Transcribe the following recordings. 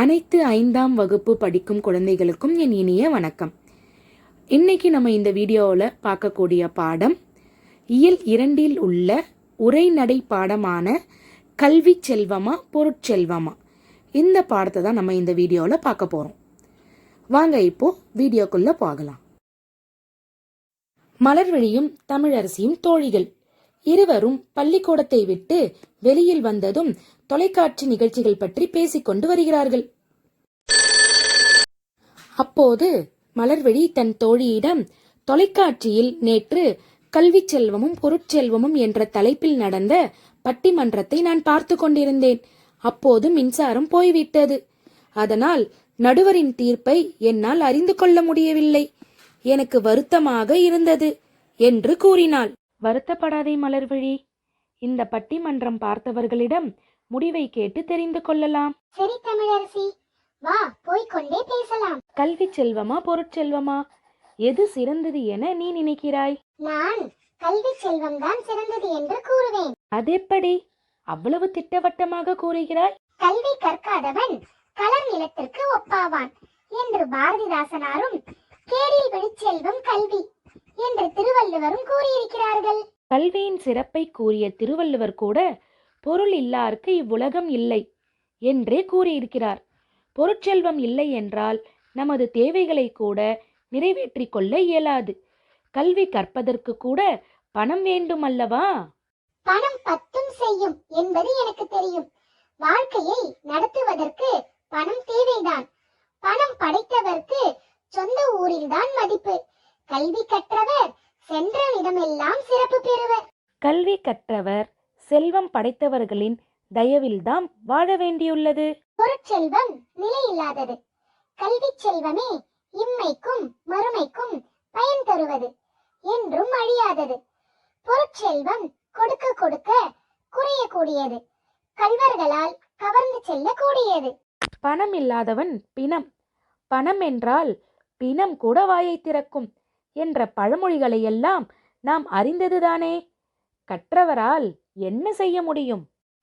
அனைத்து 5ஆம் வகுப்பு படிக்கும் குழந்தைகளுக்கும் என் இனிய வணக்கம். இன்னைக்கு நம்ம இந்த வீடியோவில் பார்க்கக்கூடிய பாடம் இயல் 2 உள்ள உரைநடை பாடமான கல்வி செல்வமா பொருட்செல்வமா. இந்த பாடத்தை தான் நம்ம இந்த வீடியோவில் பார்க்க போறோம். வாங்க இப்போ வீடியோக்குள்ள போகலாம். மலர்விழியும் தமிழரசியும் தோழிகள் இருவரும் பள்ளிக்கூடத்தை விட்டு வெளியில் வந்ததும் தொலைக்காட்சி நிகழ்ச்சிகள் பற்றி பேசிக்கொண்டு வருகிறார்கள். அப்போது மலர்விழி தன் தோழியிடம், தொலைக்காட்சியில் நேற்று கல்வி செல்வமும் பொருட்செல்வமும் என்ற தலைப்பில் நடந்த பட்டிமன்றத்தை நான் பார்த்து கொண்டிருந்தேன். அப்போது மின்சாரம் போய்விட்டது. அதனால் நடுவரின் தீர்ப்பை என்னால் அறிந்து கொள்ள முடியவில்லை. எனக்கு வருத்தமாக இருந்தது என்று கூறினாள். வருத்தப்படாதே மலர்விழி, இந்த பட்டிமன்றம் பார்த்தவர்களிடம் முடிவை கேட்டு தெரிந்து கொள்ளலாம். சரி தமிழரசி, வா போய்கொண்டே பேசலாம். கல்வி செல்வமா பொருட்செல்வமா, எது சிறந்தது என நீ நினைக்கிறாய்? நான் கல்வி செல்வம் தான் சிறந்தது என்று கூறுவேன். அதெப்படி அவ்வளவு திட்டவட்டமாக கூறுகிறாய்? கல்வி கற்காதவன் களர் நிலத்திற்கு ஒப்பாவான் என்று பாரதிதாசனாரும், கேடில் வெளிச்செல்வம் கல்வி என்று திருவள்ளுவரும் கூறியிருக்கிறார்கள். கல்வியின் சிறப்பை கூறிய திருவள்ளுவர் கூட பொருள் இல்லாருக்கு இவ்வுலகம் இல்லை என்றே கூறியிருக்கிறார். பொருட்செல்வம் இல்லை என்றால் நமது தேவைகளை கூட நிறைவேற்றிக் கொள்ள இயலாது. கல்வி கற்பதற்கு கூட பணம் வேண்டும் அல்லவா? பணம் பத்தும் செய்யும் என்பது எனக்கு தெரியும். வாழ்க்கையை நடத்துவதற்கு பணம் தேவைதான். பணம் படைத்தவர்க்கு சொந்த ஊரில்தான் மதிப்பு. கல்வி கற்றவர் சென்ற இடமெல்லாம் சிறப்பு பெறுவர். கல்வி கற்றவர் செல்வம் படைத்தவர்களின் தயவில்தான் வாழ வேண்டியுள்ளது. பொருட்செல்வம் நிலையில்லாதது. கல்வி செல்வமே இம்மைக்கும் மறுமைக்கும் பயன் தருவது, என்றும் அழியாதது. பொருட்செல்வம் கொடுக்க கொடுக்க குறையக்கூடியது, கள்வர்களால் கவர்ந்து செல்லக்கூடியது. பணம் இல்லாதவன் பிணம், பணம் என்றால் பிணம் கூட வாயை திறக்கும் என்ற பழமொழிகளை எல்லாம் நாம் அறிந்ததுதானே. கற்றவரால் என்ன செய்ய முடியும்?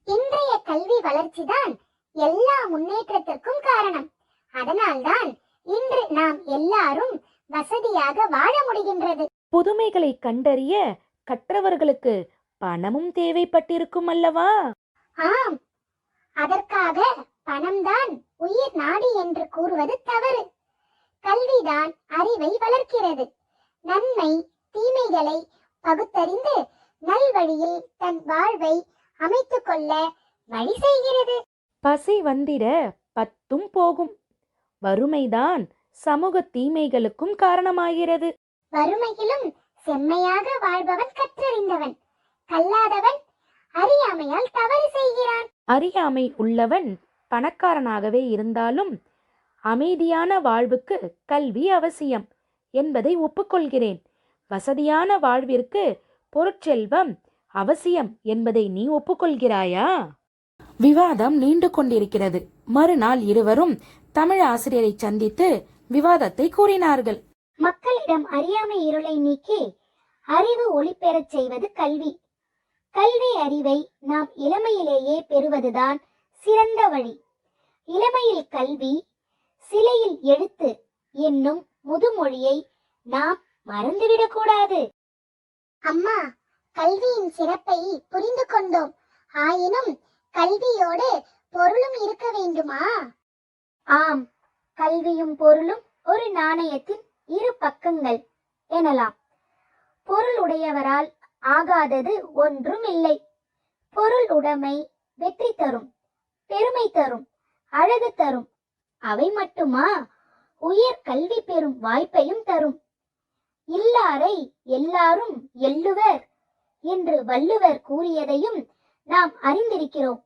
இன்றைய கல்வி வளர்ச்சிதான் எல்லா முன்னேற்றத்திற்கும் காரணம். அதனால்தான் இன்று நாம் எல்லாரும் வசதியாக வாழ முடிகின்றது. புதுமைகளை கண்டறிய கற்றவர்களுக்கு பணமும் தேவைப்பட்டிருக்கும் அல்லவா? ஆம், அதற்காக பணம்தான் உயிர் நாடி என்று கூறுவது தவறு. கல்விதான் அறிவை வளர்க்கிறது. நன்மை தீமைகளை பகுத்தறிந்து நல்வழியில் தன் வாழ்வை அமைத்துக் கொள்ள வழி செய்கிறது. பசி வந்திட பத்தும் போகும். வறுமைதான் சமூக தீமைகளுக்கும் காரணமாகிறது. வறுமையிலும் செம்மையாக வாழ்பவன் கற்றறிந்தவன். கல்லாதவன் அறியாமையால் தவறு செய்கிறான். அறியாமை உள்ளவன் பணக்காரனாகவே இருந்தாலும் அமைதியான வாழ்வுக்கு கல்வி அவசியம் என்பதை ஒப்புக்கொள்கிறேன். வசதியான வாழ்விற்கு பொருட்செல்வம் அவசியம் என்பதை நீ ஒப்புக்கொள்கிறாயா? விவாதம் நீண்டு கொண்டிருக்கிறது. மறுநாள் இருவரும் தமிழ் ஆசிரியரை சந்தித்து விவாதத்தை கூறினார்கள். மக்களிடம் அறியாமை இருளை நீக்கி அறிவு ஒளி பெறச் செய்வது கல்வி. கல்வி அறிவை நாம் இளமையிலேயே பெறுவதுதான் சிறந்த வழி. இளமையில் கல்வி, சிலையில் எழுத்து என்னும் முதுமொழியை நாம் மறந்துவிடக் கூடாது. அம்மா, கல்வியின் சிறப்பை புரிந்து கொண்டோம். ஆயினும் கல்வியோடு பொருளும் இருக்க வேண்டுமா? ஆம், கல்வியும் பொருளும் ஒரு நாணயத்தின் இரு பக்கங்கள் எனலாம். பொருள் உடையவரால் ஆகாதது ஒன்றும் இல்லை. பொருள் உடைமை வெற்றி தரும், பெருமை தரும், அழகு தரும். அவை மட்டுமா, உயர் கல்வி பெறும் வாய்ப்பையும் தரும். இல்லாரை எல்லாரும் எள்ளுவர் என்று வள்ளுவர் கூறியதையும் நாம் அறிந்திருக்கிறோம்.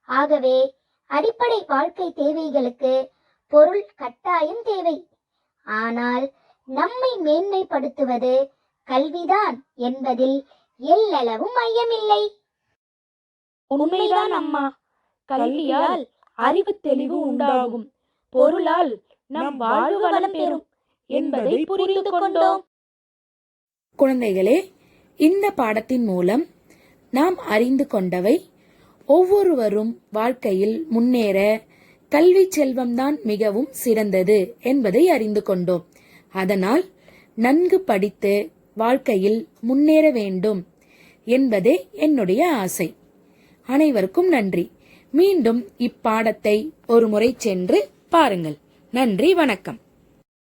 ஆகவே அடிப்படை வாழ்க்கை தேவைகளுக்கு பொருள் கட்டாயம் தேவை. ஆனால் நம்மை மேன்மைப்படுத்துவது கல்விதான் என்பதில் எல்லளவும் ஐயமில்லை. உண்மைதான் அம்மா. கல்வியால் அறிவு தெளிவு உண்டாகும், பொருளால் நம் வாழ்வு வளம் பெறும் என்பதை புரிந்து கொண்டோம். குழந்தைகளே, இந்த பாடத்தின் மூலம் நாம் அறிந்து கொண்டவை ஒவ்வொருவரும் வாழ்க்கையில் முன்னேற கல்வி செல்வம்தான் மிகவும் சிறந்தது என்பதை அறிந்து கொண்டோம். அதனால் நன்கு படித்து வாழ்க்கையில் முன்னேற வேண்டும் என்பதே என்னுடைய ஆசை. அனைவருக்கும் நன்றி. மீண்டும் இப்பாடத்தை ஒரு முறை சென்று பாருங்கள். நன்றி, வணக்கம்.